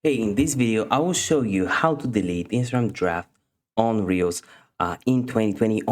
Hey, in this video, I will show you how to delete Instagram draft on Reels in 2020 in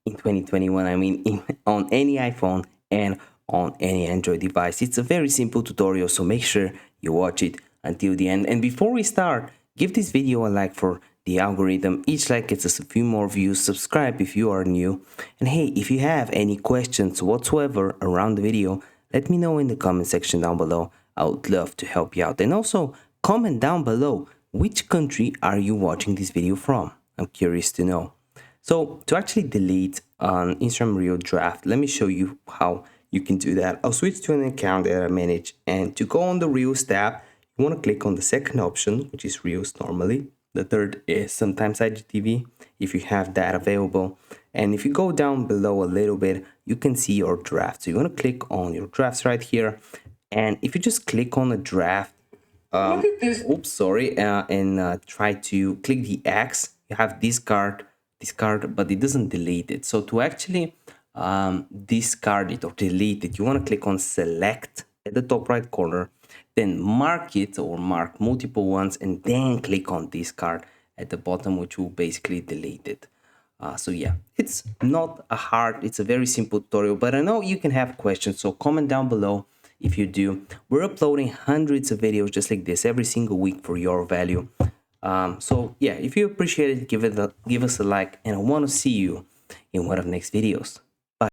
2021. On any iPhone and on any Android device. It's a very simple tutorial, so make sure you watch it until the end. And before we start, give this video a like for the algorithm. Each like gets us a few more views. Subscribe if you are new. And hey, if you have any questions whatsoever around the video, let me know in the comment section down below. I would love to help you out. And also, comment down below which country are you watching this video from. I'm curious to know. So to actually delete an Instagram Reel draft, let me show you how you can do that. I'll switch to an account that I manage, and to go on the Reels tab, you want to click on the second option, which is Reels normally. The third is sometimes IGTV if you have that available. And if you go down below a little bit, you can see your draft. So you want to click on your drafts right here. And if you just click on the draft, oops, sorry, and try to click the X, you have discard, but it doesn't delete it. So to actually discard it or delete it, you want to click on select at the top right corner, then mark it or mark multiple ones, and then click on discard at the bottom, which will basically delete it. So yeah, it's not a hard, it's a very simple tutorial, but I know you can have questions, so comment down below if you do. We're uploading hundreds of videos just like this every single week for your value. So yeah, if you appreciate it, give us a like, and I want to see you in one of the next videos.